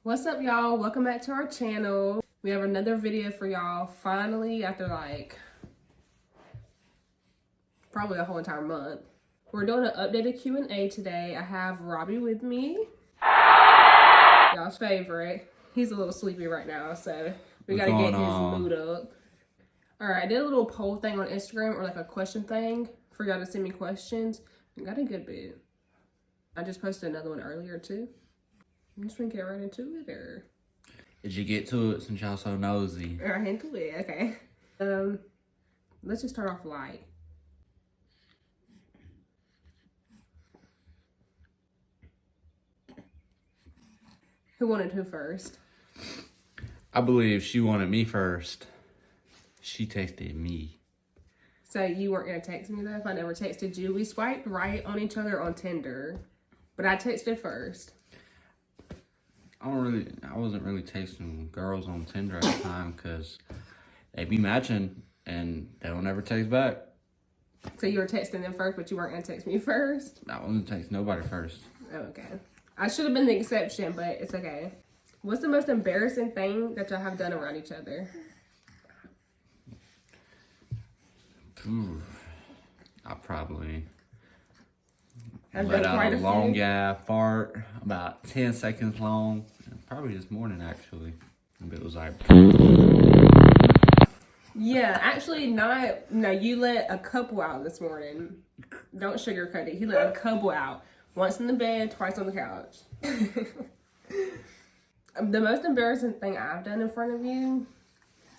What's up, y'all? Welcome back to our channel. We have another video for y'all finally after like probably a whole entire month. We're doing an updated Q&A today. I have Robbie with me, y'all's favorite. He's a little sleepy right now, so we gotta get his mood up. All right, I did a little poll thing on Instagram, or like a question thing for y'all to send me questions. I got a good bit. I just posted another one earlier too. I'm just gonna get right into it, or did you get to it since y'all so nosy? Right into it, okay. Let's just start off light. Who wanted who first? I believe she wanted me first. She texted me. So you weren't gonna text me though if I never texted you? We swiped right on each other on Tinder, but I texted first. I wasn't really texting girls on Tinder at the time because they be matching and they don't ever text back. So you were texting them first, but you weren't gonna text me first? I wasn't texting nobody first. Oh, okay. I should have been the exception, but it's okay. What's the most embarrassing thing that y'all have done around each other? Ooh, I probably I've let done out quite a a long few. fart, about 10 seconds long. Probably this morning, actually. It was like... Yeah, actually not. No, you let a couple out this morning. Don't sugarcoat it. He let a couple out. Once in the bed, twice on the couch. The most embarrassing thing I've done in front of you,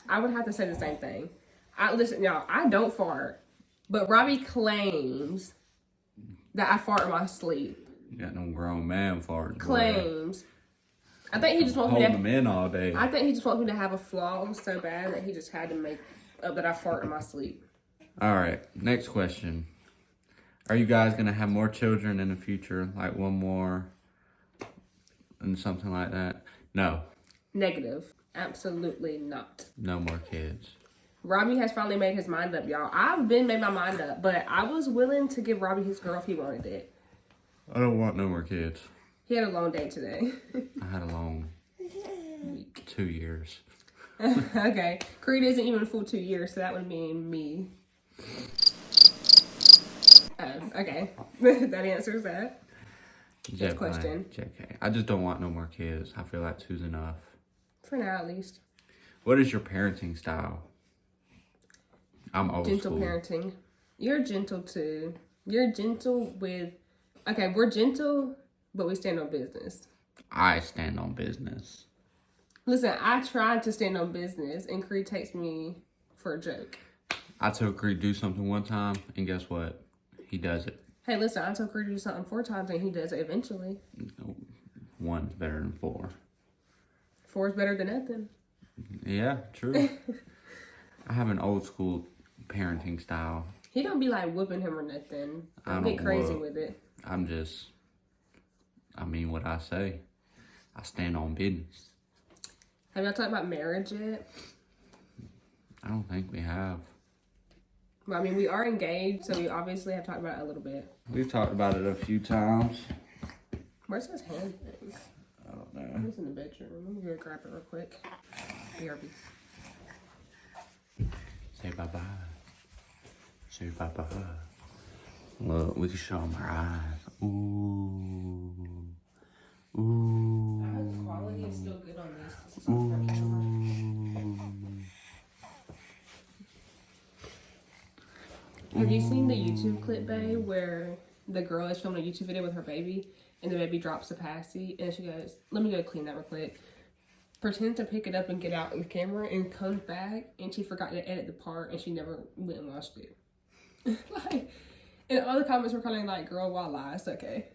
I would have to say the same thing. Listen, y'all, I don't fart. But Robbie claims that I fart in my sleep. You got no grown man farts. Claims. I think he just wants me Hold to... them in all day. I think he just wants me to have a flaw so bad that he just had to make up that I fart in my sleep. All right, next question. Are you guys going to have more children in the future? Like one more and something like that? No. Negative. Absolutely not. No more kids. Robbie has finally made his mind up, y'all. I've been made my mind up, but I was willing to give Robbie his girl if he wanted it. I don't want no more kids. He had a long day today. I had a long week. 2 years. Okay. Creed isn't even a full 2 years, so that would mean me. Oh, okay. That answers that. Next question. JK. I just don't want no more kids. I feel like two's enough. For now, at least. What is your parenting style? I'm old Gentle school. parenting. You're gentle too. You're gentle with... Okay, we're gentle, but we stand on business. I stand on business. Listen, I tried to stand on business, and Creed takes me for a joke. I told Creed do something one time, and guess what? He does it. Hey, listen, I told Creed to do something 4 times, and he does it eventually. One's better than 4. 4 is better than nothing. Yeah, true. I have an old school parenting style. He don't be like whooping him or nothing. Don't get crazy with it. I mean what I say. I stand on business. Have y'all talked about marriage yet? I don't think we have. Well, I mean, we are engaged, so we obviously have talked about it a little bit. We've talked about it a few times. Where's his hand thing? I don't know. He's in the bedroom. Let me go grab it real quick. BRB. Say bye-bye. Say bye-bye. Look, we can show them our eyes. Ooh. Ooh. The quality is still good on this. Have you seen the YouTube clip, babe, where the girl is filming a YouTube video with her baby, and the baby drops a passy, and she goes, let me go clean that real quick. Pretends to pick it up and get out in the camera, and comes back, and she forgot to edit the part, and she never went and watched it. Like, and all the comments were kind of like, girl, why lie? It's okay.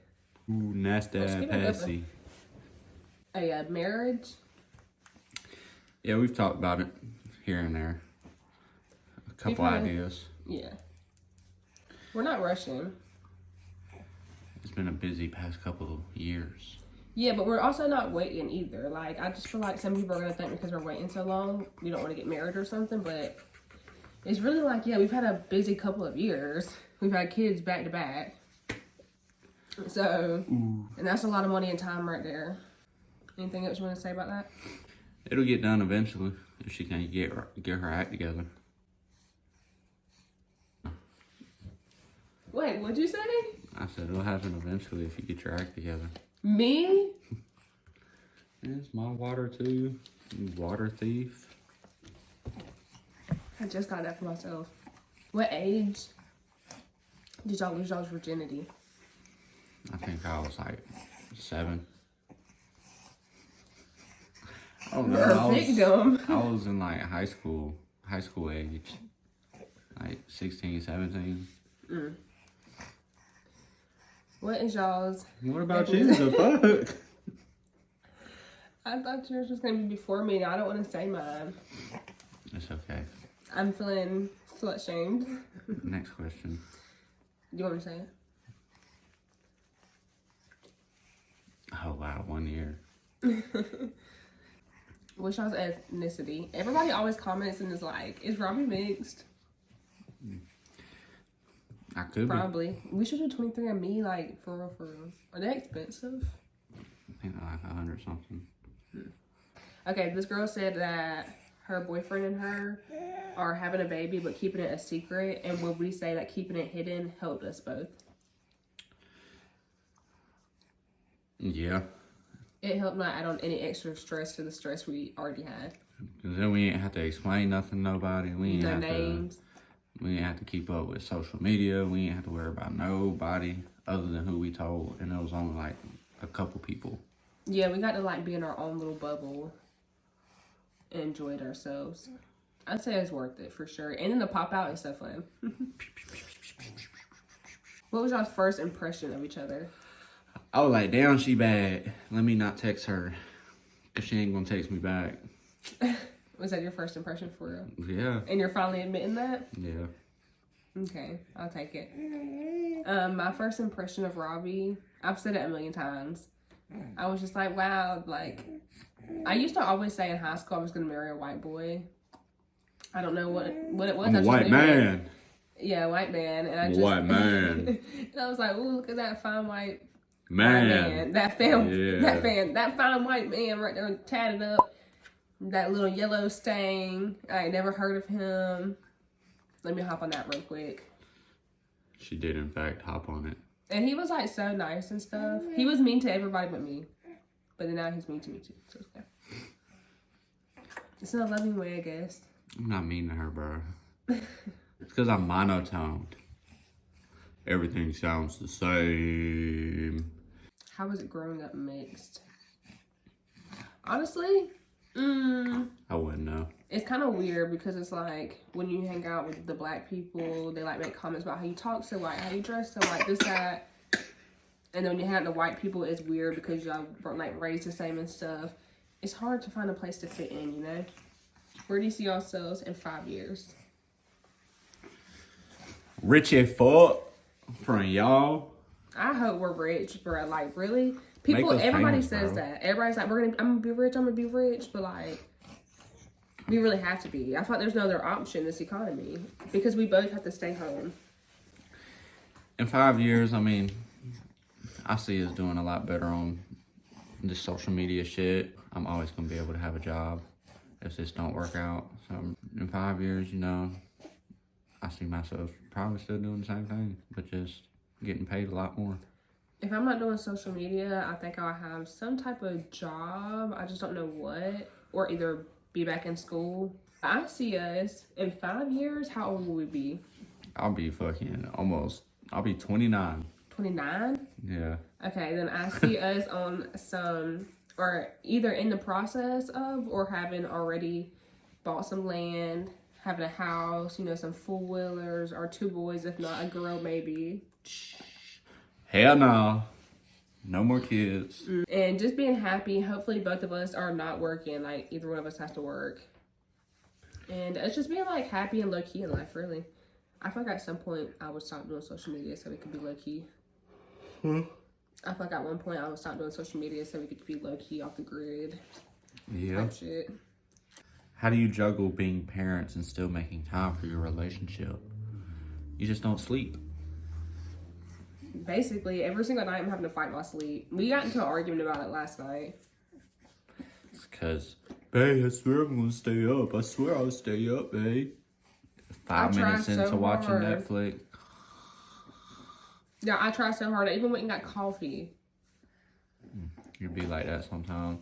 Ooh, nasty ass passy. A marriage? Yeah, we've talked about it here and there. A couple ideas. Yeah. We're not rushing. It's been a busy past couple of years. Yeah, but we're also not waiting either. Like, I just feel like some people are going to think because we're waiting so long, we don't want to get married or something, but it's really like, yeah, we've had a busy couple of years. We've had kids back to back. So, and that's a lot of money and time right there. Anything else you want to say about that? It'll get done eventually if she can get her act together. Wait, what'd you say? I said it'll happen eventually if you get your act together. Me? It's my water too. You water thief. I just got that for myself. What age did y'all lose y'all's virginity? I think I was like 7. Oh no, You're a victim. I was in like high school age. Like 16, 17. What is y'all's? What about you? The fuck? I thought yours was going to be before me. I don't want to say mine. It's okay. I'm feeling slut shamed. Next question. Do you want me to say it? Oh wow, 1 year. What's y'all's ethnicity? Everybody always comments and is like, is Robbie mixed? I could Probably. We should do 23andMe, like, for real, for real. Are they expensive? I think like 100 something. Okay, this girl said that her boyfriend and her are having a baby but keeping it a secret, and would we say that keeping it hidden helped us both? Yeah. It helped not add on any extra stress to the stress we already had. Cause then we ain't have to explain nothing to nobody. We ain't No have names. We ain't have to keep up with social media. We ain't have to worry about nobody other than who we told, and it was only like a couple people. Yeah, we got to like be in our own little bubble and enjoyed ourselves. I'd say it's worth it for sure. And then the pop out is so fun. What was y'all's first impression of each other? I was like, damn, she bad. Let me not text her, cause she ain't gonna text me back. Was that your first impression for real? Yeah. And you're finally admitting that? Yeah. Okay, I'll take it. My first impression of Robbie, I've said it a million times. I was just like, wow, like, I used to always say in high school I was going to marry a white boy. I don't know what it was. I'm a white man. Yeah, white man. And I I'm a white man. And I was like, ooh, look at that fine white man. That fine white man right there tatted up. That little yellow stain. I ain't never heard of him. Let me hop on that real quick. She did, in fact, hop on it. And he was like so nice and stuff. He was mean to everybody but me. But then now he's mean to me too. So it's okay. It's in a loving way, I guess. I'm not mean to her, bro. It's because I'm monotoned. Everything sounds the same. How was it growing up mixed? Honestly, I wouldn't know. it's kind of weird because it's like when you hang out with the black people, they like make comments about how you talk so white, how you dress so white, this, that. And then when you hang out with the white people, it's weird because y'all weren't like raised the same and stuff. It's hard to find a place to fit in, you know? Where do you see yourselves in 5 years? Rich as fuck from y'all. I hope we're rich, bro. Like, really? People, everybody famous, says bro. that. Everybody's like, I'm gonna be rich, I'm gonna be rich. But like, we really have to be. I thought there's no other option in this economy because we both have to stay home. In 5 years, I mean, I see us doing a lot better on this social media shit. I'm always gonna be able to have a job if this don't work out. So in 5 years, you know, I see myself probably still doing the same thing, but just getting paid a lot more. If I'm not doing social media, I think I'll have some type of job. I just don't know what. Or either be back in school. I see us in 5 years. How old will we be? I'll be I'll be 29. 29? Yeah. Okay, then I see us on some, or either in the process of, or having already bought some land, having a house, you know, some four-wheelers, or 2 boys, if not a girl, maybe. Hell no. No more kids. And just being happy. Hopefully both of us are not working. Like, either one of us has to work. And it's just being, like, happy and low-key in life, really. I feel like at some point I would stop doing social media so we could be low-key. I feel like at one point I would stop doing social media so we could be low-key off the grid. Yeah. Type shit. How do you juggle being parents and still making time for your relationship? You just don't sleep. Basically, every single night I'm having to fight my sleep. We got into an argument about it last night. because, babe, I swear I'm gonna stay up. I swear I'll stay up, babe. 5 minutes into watching Netflix. Yeah, I try so hard. I even went and got coffee. You'd be like that sometimes.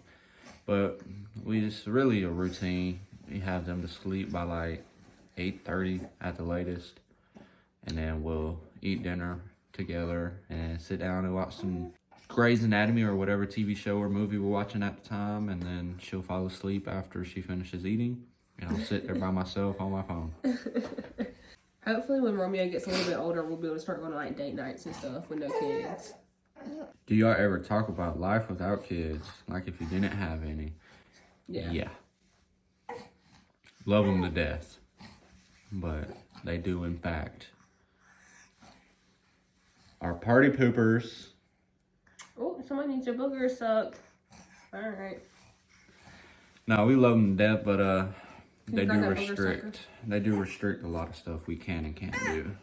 But it's really a routine. We have them to sleep by like 8:30 at the latest. And then we'll eat dinner together and sit down and watch some Grey's Anatomy or whatever TV show or movie we're watching at the time. And then she'll fall asleep after she finishes eating. And I'll sit there by myself on my phone. Hopefully when Romeo gets a little bit older, we'll be able to start going on like date nights and stuff with no kids. Do y'all ever talk about life without kids? Like if you didn't have any? Yeah. Love them to death. But they do, in fact, are party poopers. Oh, somebody needs your booger sucked. All right. No, we love them to death, but they do restrict. They do restrict a lot of stuff we can and can't do.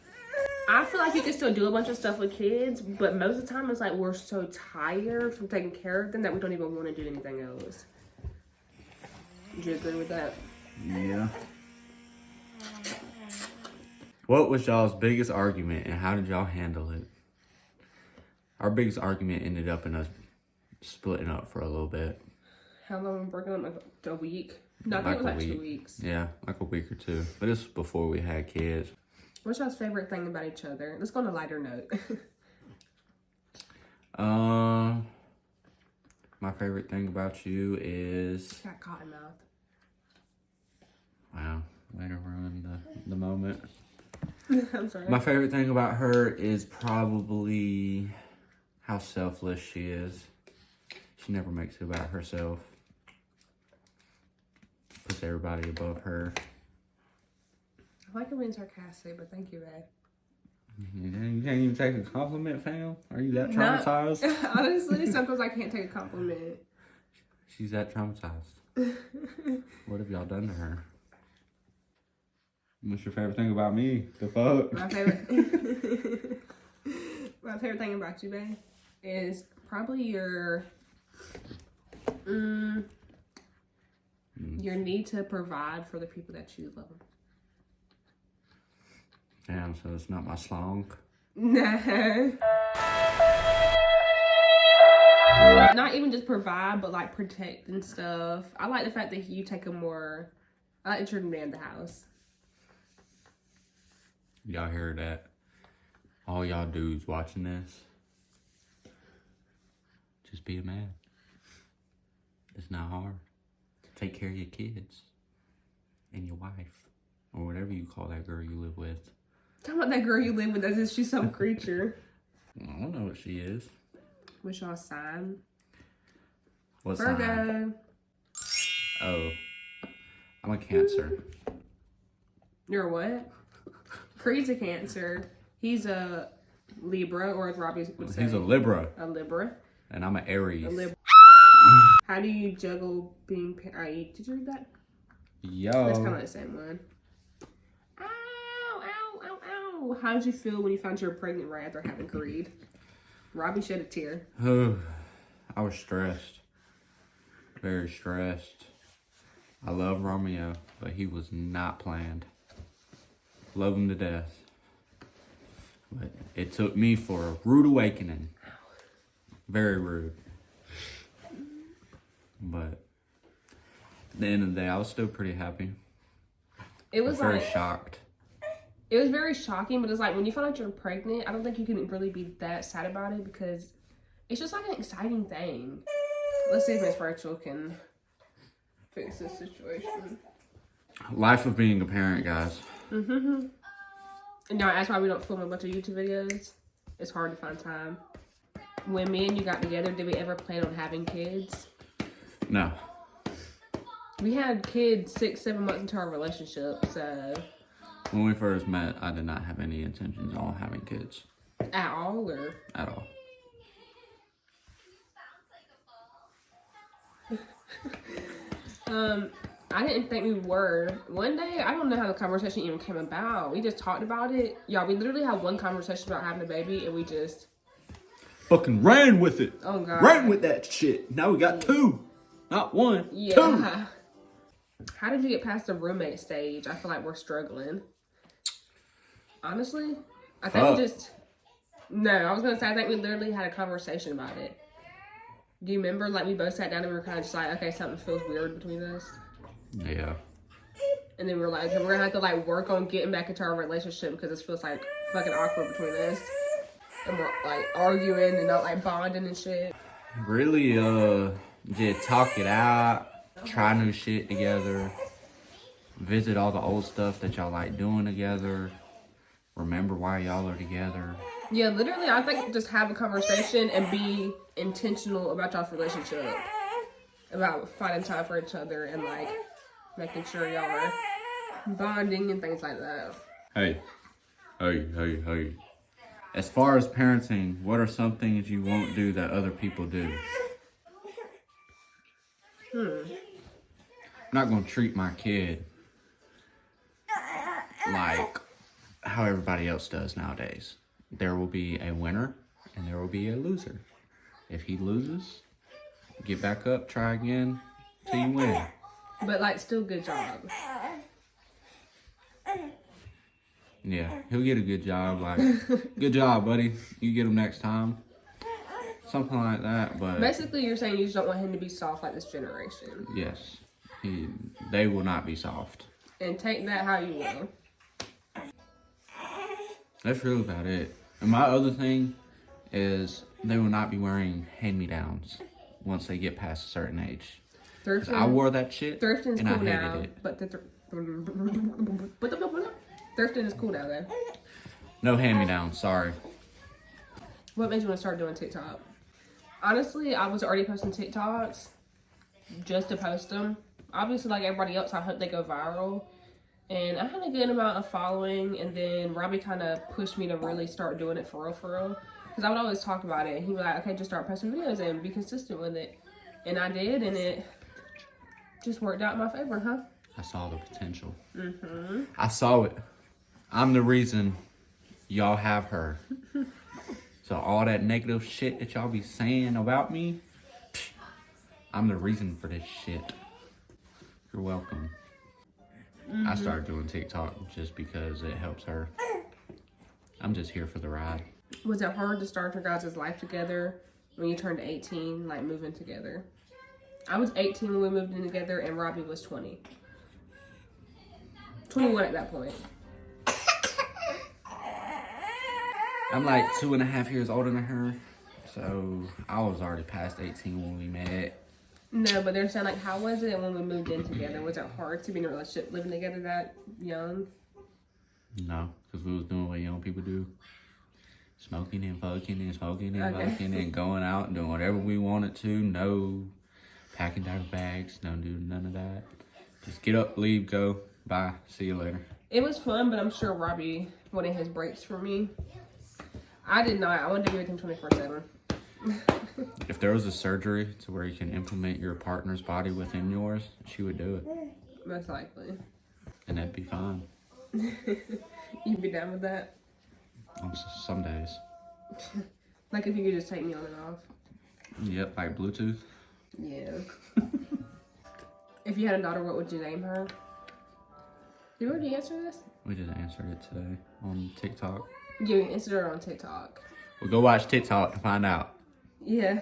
I feel like you can still do a bunch of stuff with kids, but most of the time it's like we're so tired from taking care of them that we don't even want to do anything else. Do you agree with that? Yeah. What was y'all's biggest argument and how did y'all handle it? Our biggest argument ended up in us splitting up for a little bit. How long were we breaking up? Like a week? No, I think it was like 2 weeks. Yeah, like a week or two. But this was before we had kids. What's y'all's favorite thing about each other? Let's go on a lighter note. My favorite thing about you is... Got cotton mouth. Wow, way to ruin the moment. I'm sorry. My favorite thing about her is probably how selfless she is. She never makes it about herself. Puts everybody above her. I like her being sarcastic, but thank you, babe. You can't even take a compliment, fam? Are you that traumatized? Honestly, sometimes I can't take a compliment. She's that traumatized. What have y'all done to her? What's your favorite thing about me? The fuck? My favorite thing about you, babe, is probably your need to provide for the people that you love. Damn, so it's not my slong? No. Not even just provide, but like protect and stuff. I like the fact that you take I like that you're the man of the house. Y'all hear that? All y'all dudes watching this, just be a man. It's not hard. Take care of your kids and your wife, or whatever you call that girl you live with. Talking about that girl you live with as if she's some creature. I don't know what she is. What's y'all sign? What Virgo. sign? Oh, I'm a Cancer. You're a what? Creed's a Cancer. He's a Libra, or as Robbie would say. He's a Libra. A Libra. And I'm an Aries. A Libra. How do you juggle being... Did you read that? Yo. That's kind of the same one. Ow, ow, ow, ow. How did you feel when you found you were pregnant right after having Creed? Robbie shed a tear. I was stressed. Very stressed. I love Romeo, but he was not planned. Love him to death. But it took me for a rude awakening. Very rude. But at the end of the day, I was still pretty happy. It was very shocked. It was very shocking, but it's like when you find out you're pregnant, I don't think you can really be that sad about it because it's just like an exciting thing. Let's see if Miss Rachel can fix this situation. Life of being a parent, guys. Mm-hmm. And now that's why we don't film a bunch of YouTube videos. It's hard to find time. When me and you got together, did we ever plan on having kids? No. We had kids 6-7 months into our relationship, so... When we first met, I did not have any intentions on having kids. At all, or? At all. I didn't think we were. One day, I don't know how the conversation even came about. We just talked about it. Y'all, we literally had one conversation about having a baby, and we just... Fucking ran with it. Oh, God. Ran with that shit. Now we got 2. Not one, Yeah. two. How did you get past the roommate stage? I feel like we're struggling. Honestly, I think we just... No, I was going to say, I think we literally had a conversation about it. Do you remember, like, we both sat down and we were kind of just like, okay, something feels weird between us? Yeah. And then we were like, okay, we're going to have to, like, work on getting back into our relationship because this feels, like, fucking awkward between us. And we're, like, arguing and not, like, bonding and shit. Really, just talk it out, try new shit together, visit all the old stuff that y'all like doing together, remember why y'all are together. Yeah, literally, I think just have a conversation and be intentional about y'all's relationship. About finding time for each other and, like, making sure y'all are bonding and things like that. Hey. As far as parenting, what are some things you won't do that other people do? I'm not going to treat my kid like how everybody else does nowadays. There will be a winner and there will be a loser. If he loses, get back up, try again till you win. But, like, still good job. Yeah, he'll get a good job. Like, good job, buddy. You get him next time. Something like that, but... Basically, you're saying you just don't want him to be soft like this generation. Yes. They will not be soft. And take that how you will. That's really about it. And my other thing is they will not be wearing hand-me-downs once they get past a certain age. I wore that shit Thrifting's and cool I hated now, it. but thrifting is cool now, though. No hand-me-downs, sorry. What made you want to start doing TikTok? Honestly, I was already posting TikToks just to post them. Obviously, like everybody else, I hope they go viral. And I had a good amount of following, and then Robbie kind of pushed me to really start doing it for real. Because I would always talk about it. He was like, okay, just start posting videos and be consistent with it. And I did, and it just worked out in my favor, huh? I saw the potential. I saw it. I'm the reason y'all have her. So all that negative shit that y'all be saying about me, I'm the reason for this shit. You're welcome. I started doing TikTok just because it helps her. I'm just here for the ride. Was it hard to start your guys' life together when you turned 18, like moving together? I was 18 when we moved in together, and Robbie was 20. 21 at that point. I'm like 2.5 years older than her, so I was already past 18 when we met. No, but they're saying, like, how was it when we moved in together? Was it hard to be in a relationship living together that young? No, because we was doing what young people do. Smoking and fucking and smoking and fucking and going out and doing whatever we wanted to. No packing diaper bags, no do none of that. Just get up, leave, go, bye, see you later. It was fun, but I'm sure Robbie wanted his breaks for me. I did not. I wanted to be with him 24/7. If there was a surgery to where you can implement your partner's body within yours, she would do it. Most likely. And that'd be fine. You'd be down with that? On some days. Like if you could just take me on and off? Yep, like Bluetooth. Yeah. If you had a daughter, what would you name her? Did we already answer this? We just answered it today on TikTok. You answered it on TikTok. Well, go watch TikTok to find out. Yeah.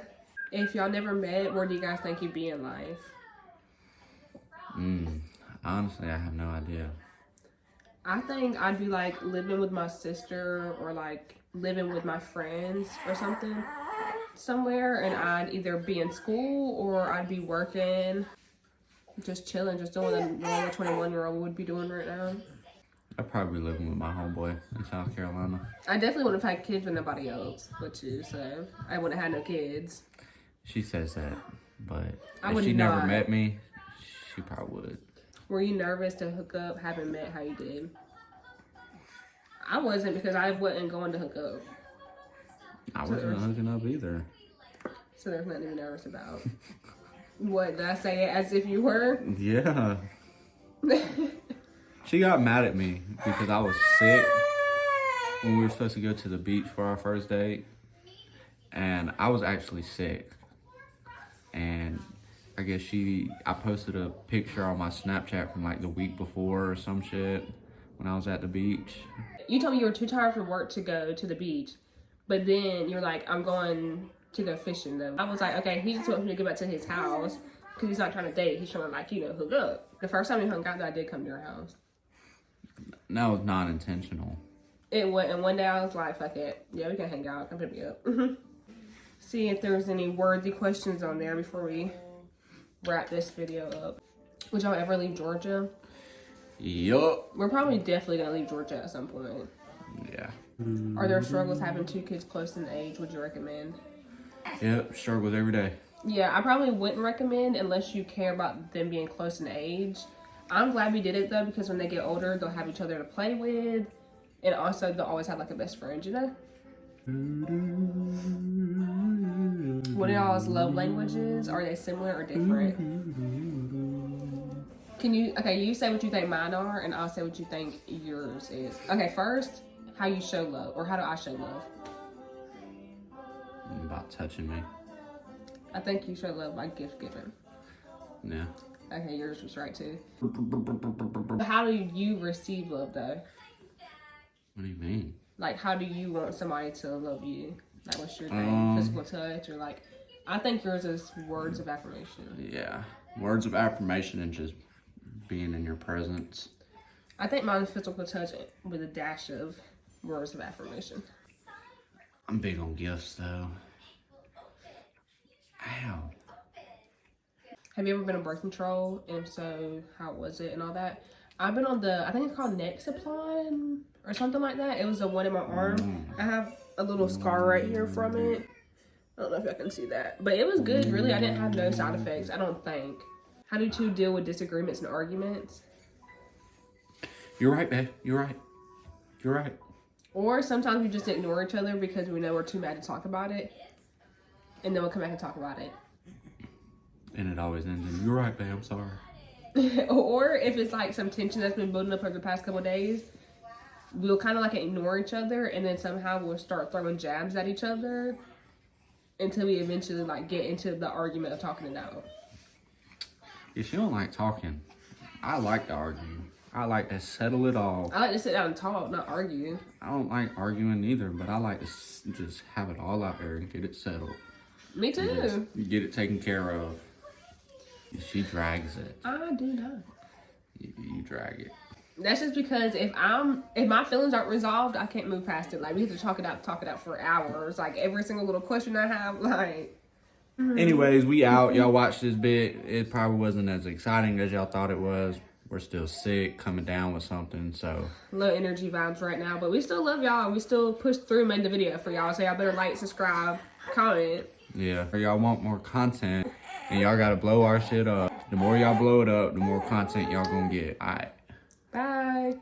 If y'all never met, where do you guys think you'd be in life? Honestly, I have no idea. I think I'd be like living with my sister or like living with my friends or something somewhere, and I'd either be in school or I'd be working, just chilling, just doing what a normal 21-year-old would be doing right now. I'd probably be living with my homeboy in South Carolina. I definitely wouldn't have had kids with nobody else but you, so I wouldn't have had no kids. She says that, but I if would she not. never met me, she probably would. Were you nervous to hook up, having met how you did? I wasn't, because I wasn't going to hook up. I wasn't hooking up either. So there's nothing to be nervous about. What, did I say it as if you were? Yeah. She got mad at me because I was sick when we were supposed to go to the beach for our first date. And I was actually sick. And I guess I posted a picture on my Snapchat from like the week before or some shit when I was at the beach. You told me you were too tired from work to go to the beach, but then you're like, I'm going to go fishing though. I was like, okay, he just wants me to go back to his house because he's not trying to date. He's trying to like, hook up. The first time we hung out, though, I did come to your house. That was not intentional. It went, and one day I was like, fuck it. Yeah, we can hang out. Come pick me up. See if there's any worthy questions on there before we wrap this video up. Would y'all ever leave Georgia? Yup. We're probably definitely gonna leave Georgia at some point. Yeah. Are there struggles having 2 kids close in age? Would you recommend? Yep, struggles every day. Yeah, I probably wouldn't recommend unless you care about them being close in age. I'm glad we did it though, because when they get older, they'll have each other to play with. And also, they'll always have like a best friend, you know? What are y'all's love languages? Are they similar or different? You say what you think mine are, and I'll say what you think yours is. Okay, first, how you show love, or how do I show love? About touching me. I think you show love by gift giving. Yeah. Okay, yours was right too. How do you receive love though? What do you mean? Like, how do you want somebody to love you? Like, what's your thing? Physical touch, or like, I think yours is words of affirmation. Yeah, words of affirmation and just being in your presence. I think mine is physical touch with a dash of words of affirmation. I'm big on gifts though. Ow. Have you ever been on birth control? And if so, how was it and all that? I've been on I think it's called Nexaplan or something like that. It was the one in my arm. I have a little scar right here from it. I don't know if y'all can see that. But it was good, really. I didn't have no side effects, I don't think. How do 2 deal with disagreements and arguments? You're right, babe. You're right. You're right. Or sometimes we just ignore each other because we know we're too mad to talk about it. And then we'll come back and talk about it. And it always ends in, you're right, babe, I'm sorry. Or if it's like some tension that's been building up over the past couple of days, we'll kind of like ignore each other, and then somehow we'll start throwing jabs at each other until we eventually like get into the argument of talking it out. Yeah, she don't like talking. I like to argue. I like to settle it all. I like to sit down and talk, not argue. I don't like arguing either, but I like to just have it all out there and get it settled. Me too. You get it taken care of. She drags it. I do not. You drag it. That's just because if my feelings aren't resolved, I can't move past it. Like, we have to talk it out for hours. Like, every single little question I have, like. Anyways, we out. Y'all watched this bit. It probably wasn't as exciting as y'all thought it was. We're still sick, coming down with something, so. Low energy vibes right now, but we still love y'all. We still pushed through and made the video for y'all. So y'all better like, subscribe, comment. Yeah, if y'all want more content, and y'all gotta blow our shit up. The more y'all blow it up, the more content y'all gonna get. Alright. Bye.